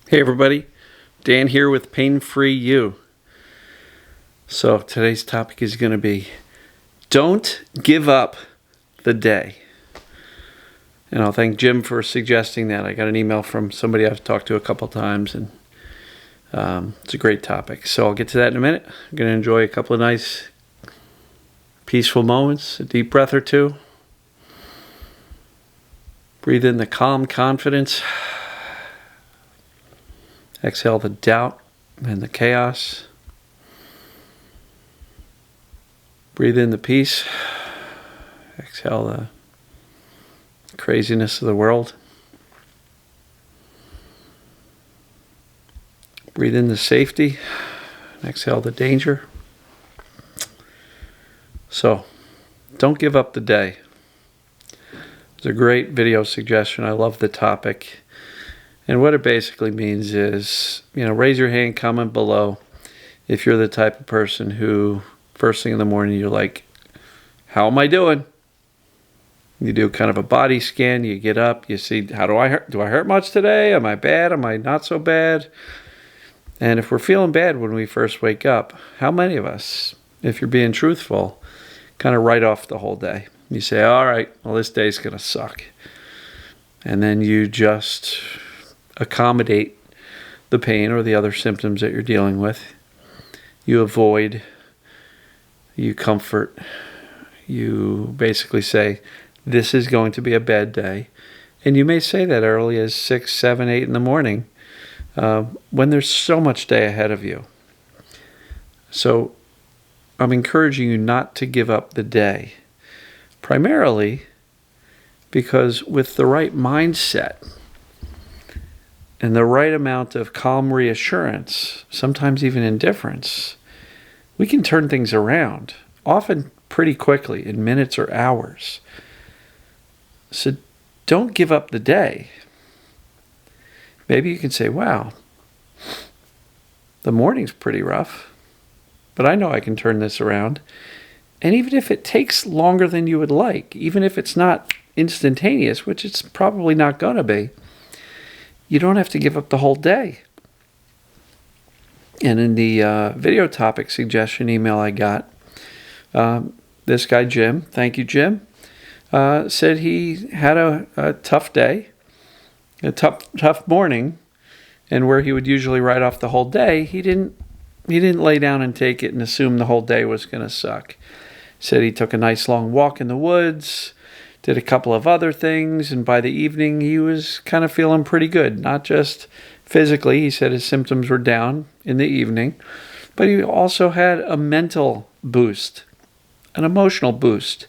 Hey everybody, Dan here with Pain Free You. So today's topic is going to be don't give up the day. And I'll thank Jim for suggesting that. I got an email from somebody I've talked to a couple times, and it's a great topic. So I'll get to that in a minute. I'm going to enjoy a couple of nice, peaceful moments, a deep breath or two. Breathe in the calm confidence. Exhale the doubt and the chaos. Breathe in the peace. Exhale the craziness of the world. Breathe in the safety. Exhale the danger. So, don't give up the day. It's a great video suggestion. I love the topic. And what it basically means is, raise your hand, comment below if you're the type of person who, first thing in the morning, you're like, how am I doing? You do kind of a body scan, you get up, you see, how do I hurt much today? Am I bad? Am I not so bad? And if we're feeling bad when we first wake up, how many of us, if you're being truthful, kind of write off the whole day? You say, all right, well, this day's going to suck. And then you just accommodate the pain or the other symptoms that you're dealing with. You avoid, you comfort, you basically say, this is going to be a bad day. And you may say that early as 6, 7, 8 in the morning when there's so much day ahead of you. So I'm encouraging you not to give up the day, primarily because with the right mindset and the right amount of calm reassurance, sometimes even indifference, we can turn things around, often pretty quickly, in minutes or hours. So don't give up the day. Maybe you can say, wow, the morning's pretty rough, but I know I can turn this around. And even if it takes longer than you would like, even if it's not instantaneous, which it's probably not going to be, you don't have to give up the whole day. And in the video topic suggestion email I got, this guy, Jim, thank you, Jim, said he had a tough day, a tough morning, and where he would usually write off the whole day, he didn't lay down and take it and assume the whole day was going to suck. He said he took a nice long walk in the woods, did a couple of other things, and by the evening he was kind of feeling pretty good. Not just physically, he said his symptoms were down in the evening, but he also had a mental boost, an emotional boost.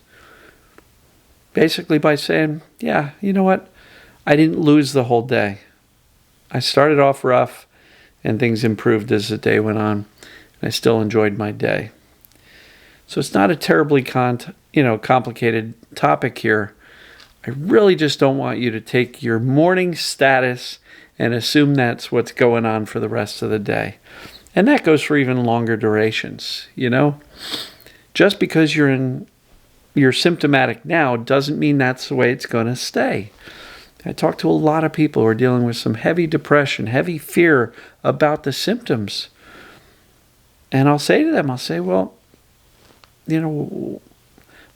Basically by saying, yeah, you know what? I didn't lose the whole day. I started off rough and things improved as the day went on, and I still enjoyed my day. So it's not a terribly complicated topic here. I really just don't want you to take your morning status and assume that's what's going on for the rest of the day. And that goes for even longer durations, Just because you're symptomatic now doesn't mean that's the way it's going to stay. I talk to a lot of people who are dealing with some heavy depression, heavy fear about the symptoms. And I'll say to them, well,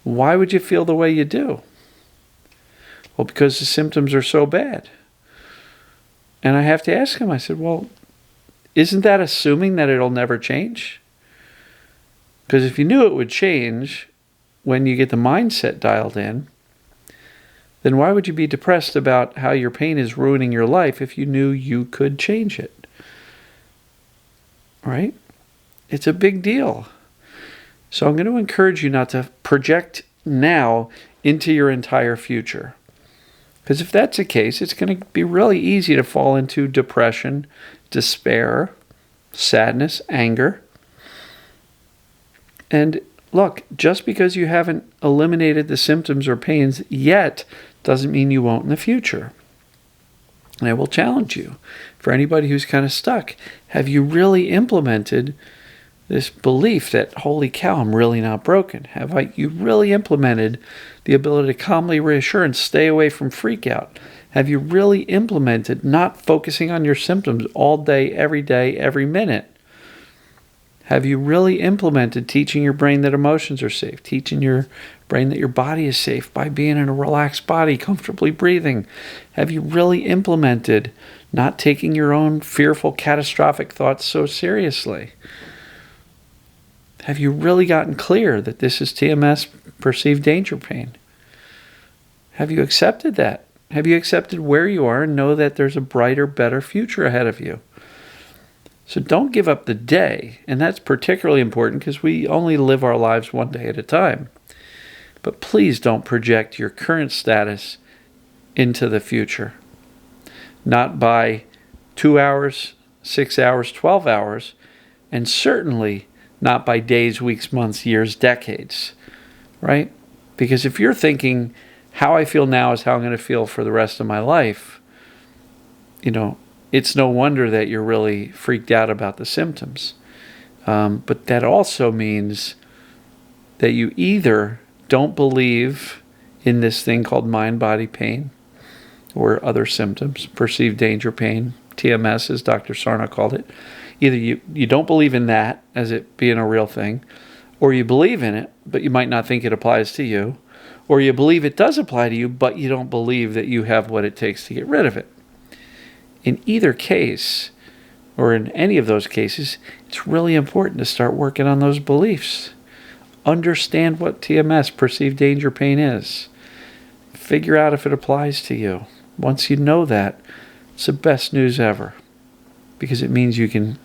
why would you feel the way you do? Well, because the symptoms are so bad. And I have to ask him, I said, well, isn't that assuming that it'll never change? Because if you knew it would change when you get the mindset dialed in, then why would you be depressed about how your pain is ruining your life if you knew you could change it? Right? It's a big deal. So I'm going to encourage you not to project now into your entire future. Because if that's the case, it's going to be really easy to fall into depression, despair, sadness, anger. And look, just because you haven't eliminated the symptoms or pains yet doesn't mean you won't in the future. And I will challenge you, for anybody who's kind of stuck, have you really implemented this belief that, holy cow, I'm really not broken? Have you really implemented the ability to calmly reassure and stay away from freak out? Have you really implemented not focusing on your symptoms all day, every minute? Have you really implemented teaching your brain that emotions are safe, teaching your brain that your body is safe by being in a relaxed body, comfortably breathing? Have you really implemented not taking your own fearful, catastrophic thoughts so seriously? Have you really gotten clear that this is TMS, perceived danger pain? Have you accepted that? Have you accepted where you are and know that there's a brighter, better future ahead of you? So don't give up the day, and that's particularly important because we only live our lives one day at a time. But please don't project your current status into the future. Not by 2 hours, 6 hours, 12 hours, and certainly not by days, weeks, months, years, decades, right? Because if you're thinking, how I feel now is how I'm going to feel for the rest of my life, it's no wonder that you're really freaked out about the symptoms. But that also means that you either don't believe in this thing called mind-body pain or other symptoms, perceived danger pain, TMS, as Dr. Sarno called it. Either you don't believe in that as it being a real thing, or you believe in it, but you might not think it applies to you, or you believe it does apply to you, but you don't believe that you have what it takes to get rid of it. In either case, or in any of those cases, it's really important to start working on those beliefs. Understand what TMS, perceived danger pain, is. Figure out if it applies to you. Once you know that, it's the best news ever, because it means you can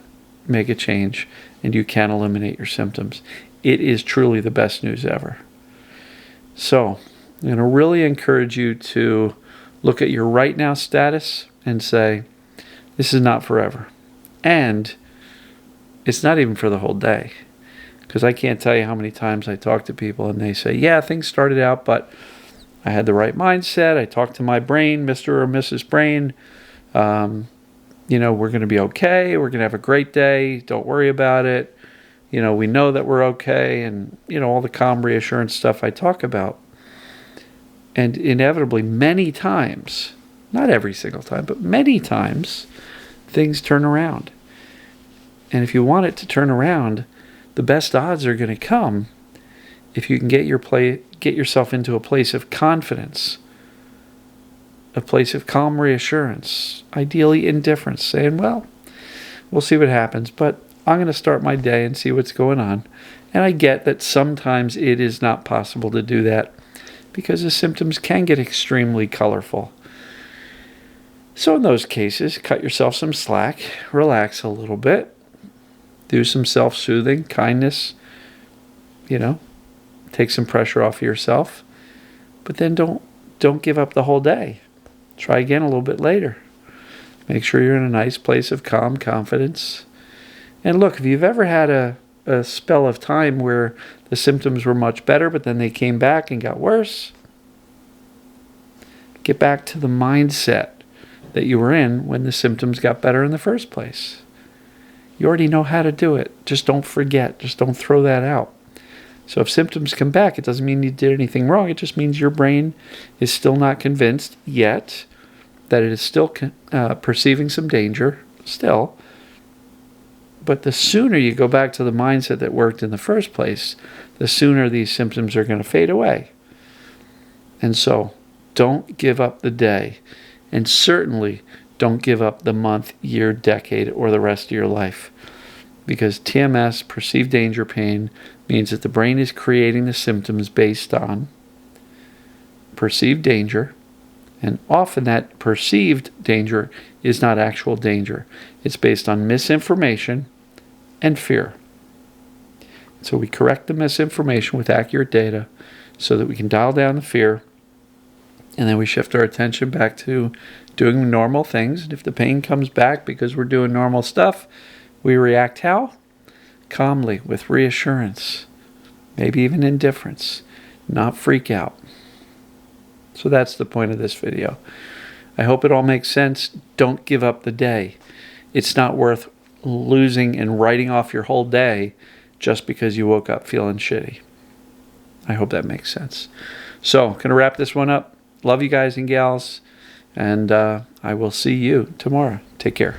make a change and you can eliminate your symptoms. It is truly the best news ever. So, I'm going to really encourage you to look at your right now status and say, this is not forever. And it's not even for the whole day. Because I can't tell you how many times I talk to people and they say, yeah, things started out, but I had the right mindset. I talked to my brain, Mr. or Mrs. Brain. We're going to be okay. We're going to have a great day. Don't worry about it. We know that we're okay. And, all the calm reassurance stuff I talk about. And inevitably, many times, not every single time, but many times, things turn around. And if you want it to turn around, the best odds are going to come if you can get yourself into a place of confidence, a place of calm reassurance, ideally indifference, saying, well, we'll see what happens, but I'm going to start my day and see what's going on. And I get that sometimes it is not possible to do that because the symptoms can get extremely colorful. So in those cases, cut yourself some slack, relax a little bit, do some self-soothing, kindness, take some pressure off yourself, but then don't give up the whole day. Try again a little bit later. Make sure you're in a nice place of calm confidence. And look, if you've ever had a spell of time where the symptoms were much better, but then they came back and got worse, get back to the mindset that you were in when the symptoms got better in the first place. You already know how to do it. Just don't forget. Just don't throw that out. So if symptoms come back, it doesn't mean you did anything wrong. It just means your brain is still not convinced yet that it is still perceiving some danger still. But the sooner you go back to the mindset that worked in the first place, the sooner these symptoms are going to fade away. And so don't give up the day. And certainly don't give up the month, year, decade, or the rest of your life. Because TMS, perceived danger pain, means that the brain is creating the symptoms based on perceived danger. And often that perceived danger is not actual danger. It's based on misinformation and fear. So we correct the misinformation with accurate data so that we can dial down the fear. And then we shift our attention back to doing normal things. And if the pain comes back because we're doing normal stuff, we react how? Calmly, with reassurance, maybe even indifference, not freak out. So that's the point of this video. I hope it all makes sense. Don't give up the day. It's not worth losing and writing off your whole day just because you woke up feeling shitty. I hope that makes sense. So, going to wrap this one up. Love you guys and gals. And I will see you tomorrow. Take care.